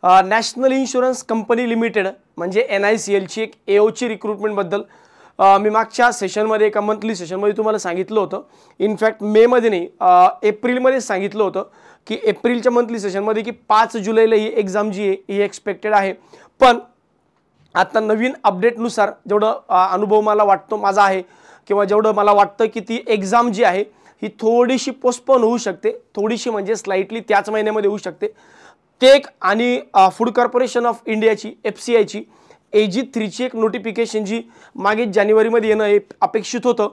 National insurance company limited म्हणजे NICL ची एक AO ची रिक्रुटमेंट बद्दल मी मागच्या सेशनमध्ये एका मंथली सेशनमध्ये तुम्हाला सांगितलं होतं. इनफॅक्ट मे मध्ये नाही एप्रिलमध्ये सांगितलं होतं की एप्रिलच्या मंथली सेशनमध्ये की 5 जुलैला ही एक्झाम जी आहे ही एक्सपेक्टेड आहे. पण आता नवीन अपडेटनुसार जेवढं अनुभव मला वाटतो माझा आहे किंवा जेवढं मला वाटतं की ती एक्झाम जी आहे ही थोडीशी पोस्टपोन होऊ शकते, थोडीशी म्हणजे स्लाइटली त्याच महिन्यामध्ये होऊ शकते. टेक आणि फूड कॉर्पोरेशन ऑफ इंडियाची FCI ची AG3 ची एक नोटिफिकेशन जी मागे जानेवारीमध्ये येणं अपेक्षित होतं.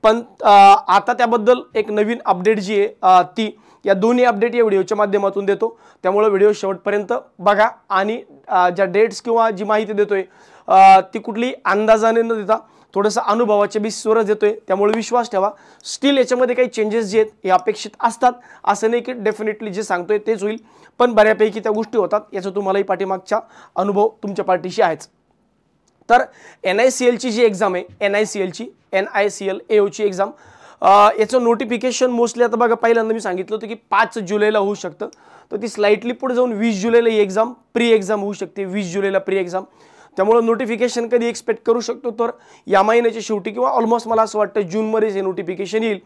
पण आता त्याबद्दल एक नवीन अपडेट जी आहे ती या दोन्ही अपडेट या व्हिडिओच्या माध्यमातून देतो. त्यामुळे व्हिडिओ शेवटपर्यंत बघा आणि ज्या डेट्स किंवा जी माहिती देतोय ती कुठली अंदाजाने न देता थोडंसं अनुभवाच्या बेसिसवरच देतोय. त्यामुळे विश्वास ठेवा. स्टील याच्यामध्ये काही चेंजेस जे आहेत हे अपेक्षित असतात, असं नाही की डेफिनेटली जे सांगतोय तेच होईल, पण बऱ्यापैकी त्या गोष्टी होतात. याचा तुम्हालाही पाठीमागचा अनुभव तुमच्या पाठीशी आहेच. तर NICL ची जी एक्झाम आहे NICL AO ची एक्झाम याचं नोटिफिकेशन मोस्टली आता बघा पहिल्यांदा मी सांगितलं होतं की 5 जुलैला होऊ शकतं, तर ती स्लाइटली पुढे जाऊन 20 जुलैला ही एक्झाम प्री एक्झाम होऊ शकते. 20 जुलैला प्री एक्झाम. त्यामुळे नोटिफिकेशन कधी एक्सपेक्ट करू शकतो तर या महिन्याच्या शेवटी किंवा ऑलमोस्ट मला असं वाटतं जूनमध्येच हे नोटिफिकेशन येईल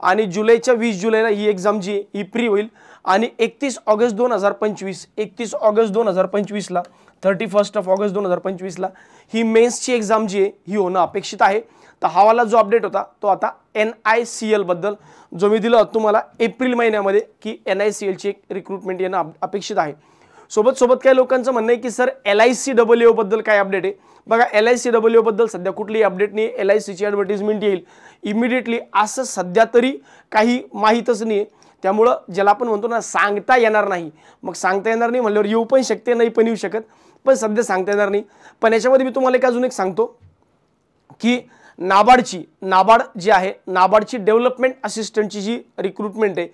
आणि जुलैच्या 20 जुलैला ही एक्झाम जी आहे ही प्री होईल आणि 31 ऑगस्ट 2025 ला 31 ऑगस्ट 2025 ला ही मेन्सची एक्झाम जी आहे ही होणं अपेक्षित आहे. तर हा वाला जो अपडेट होता तो आता NICL बद्दल जो मी दिला तुम्हाला एप्रिल महिन्यामध्ये की NICL ची एक रिक्रुटमेंट येणं अपेक्षित आहे. सोबत काही लोकांचं म्हणणं आहे की सर LICWO बद्दल काय अपडेट आहे. बघा LICWO बद्दल सध्या कुठलीही अपडेट नाही. LIC ची ॲडव्हर्टाइजमेंट येईल इमिडिएटली असं सध्या तरी काही माहीतच नाही. त्यामुळं ज्याला आपण म्हणतो ना सांगता येणार नाही, मग सांगता येणार नाही म्हणल्यावर येऊ पण शकते नाही पण येऊ शकत, पण सध्या सांगता येणार नाही. पण याच्यामध्ये मी तुम्हाला एक अजून एक सांगतो की नाबार्ड जी आहे नाबार्डची डेव्हलपमेंट असिस्टंटची जी रिक्रुटमेंट आहे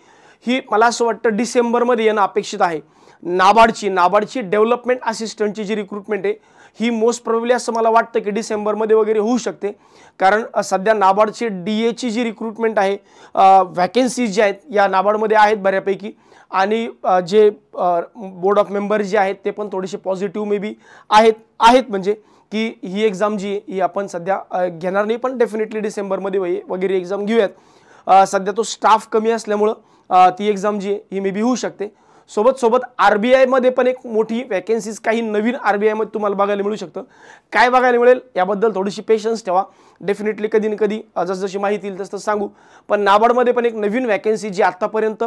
ही मला असं वाटतं डिसेंबरमध्ये येणं अपेक्षित आहे. नाबार्डची डेव्हलपमेंट असिस्टंटची जी रिक्रुटमेंट आहे ही मोस्ट प्रोबेबली असं मला वाटतं की डिसेंबरमध्ये वगैरे होऊ शकते. कारण सध्या नाबार्डची DA ची जी रिक्रुटमेंट आहे व्हॅकन्सीज ज्या आहेत या नाबार्डमध्ये आहेत बऱ्यापैकी आणि जे बोर्ड ऑफ मेंबर्स जे आहेत ते पण थोडेसे पॉझिटिव्ह मे बी आहेत म्हणजे की ही एक्झाम जी आहे ही आपण सध्या घेणार नाही, पण डेफिनेटली डिसेंबरमध्ये वगैरे एक्झाम घेऊयात. सध्या तो स्टाफ कमी असल्यामुळं ती एक्झाम जी आहे ही मे बी होऊ शकते. सोबत RBI मध्ये पण एक मोठी वॅकन्सीज काही नवीन RBI मध्ये तुम्हाला बघायला मिळू शकतं. काय बघायला मिळेल याबद्दल थोडीशी पेशन्स ठेवा. डेफिनेटली कधी ना कधी जसजशी माहिती येईल तसं सांगू. पण नाबार्डमध्ये पण एक नवीन वॅकन्सी जी आतापर्यंत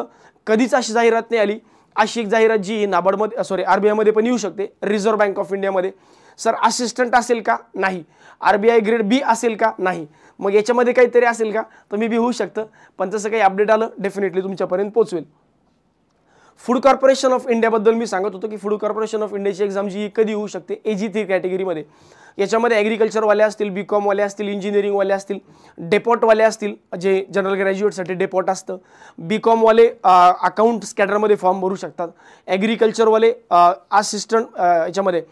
कधीच अशी जाहिरात नाही आली अशी एक जाहिरात जी नाबार्डमध्ये RBI मध्ये पण येऊ शकते. रिझर्व्ह बँक ऑफ इंडियामध्ये सर असिस्टंट असेल का? नाही. RBI ग्रेड B असेल का? नाही. मग याच्यामध्ये काहीतरी असेल का? तर मे बी होऊ शकतं, पण तसं काही अपडेट आलं डेफिनेटली तुमच्यापर्यंत पोहोचवेल. फूड कॉर्पोरेशन ऑफ इंडिया बद्दल मी सांगत होतो की फूड कॉर्पोरेशन ऑफ इंडियाची एक्झाम जी कधी होऊ शकते AG3 कॅटेगरीमध्ये. याच्यामध्ये ॲग्रिकल्चरवाले असतील, BCom वाले असतील, इंजिनिअरिंगवाले असतील, डेपोटवाले असतील जे जनरल ग्रॅज्युएटसाठी डेपोट असतं, BCom वाले अकाउंट्स कॅडरमध्ये फॉर्म भरू शकतात, ॲग्रिकल्चरवाले असिस्टंट याच्यामध्ये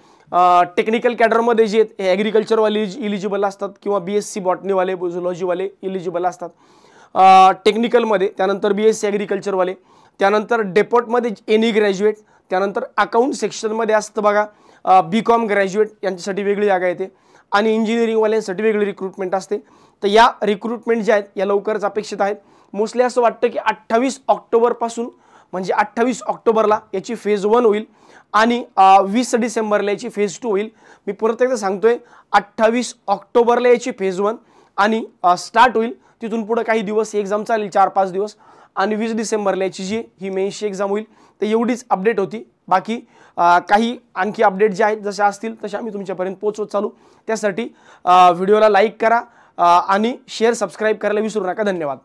टेक्निकल कॅडरमध्ये जे आहेत हे ॲग्रिकल्चरवाले इलिजिबल असतात किंवा BSc बॉटनीवाले झुलॉजीवाले इलिजिबल असतात टेक्निकलमध्ये. त्यानंतर BSc ॲग्रिकल्चरवाले, त्यानंतर डेपोटमध्ये एनी ग्रॅज्युएट, त्यानंतर अकाउंट सेक्शनमध्ये असतं बघा BCom ग्रॅज्युएट यांच्यासाठी वेगळी जागा येते आणि इंजिनिअरिंगवाल्यांसाठी वेगळी रिक्रुटमेंट असते. तर या रिक्रुटमेंट ज्या आहेत या लवकरच अपेक्षित आहेत. मोस्टली असं वाटतं की 28 ऑक्टोबरपासून म्हणजे 28 ऑक्टोबरला याची फेज 1 होईल आणि 20 डिसेंबरला याची फेज 2 होईल. मी परत एकदा सांगतोय 28 ऑक्टोबरला याची फेज 1 आणि स्टार्ट होईल. तिथून पुढे काही दिवस ही एक्झाम चालेल 4-5 दिवस आणि 20 डिसेंबरला याची जी ही मेन्सची एक्झाम होईल. तर एवढीच अपडेट होती. बाकी काही आणखी अपडेट जे आहेत जसे असतील तसे आम्ही तुमच्यापर्यंत पोहोचवत चालू. त्यासाठी व्हिडिओला लाईक करा आणि शेअर सबस्क्राईब करायला विसरू नका. धन्यवाद.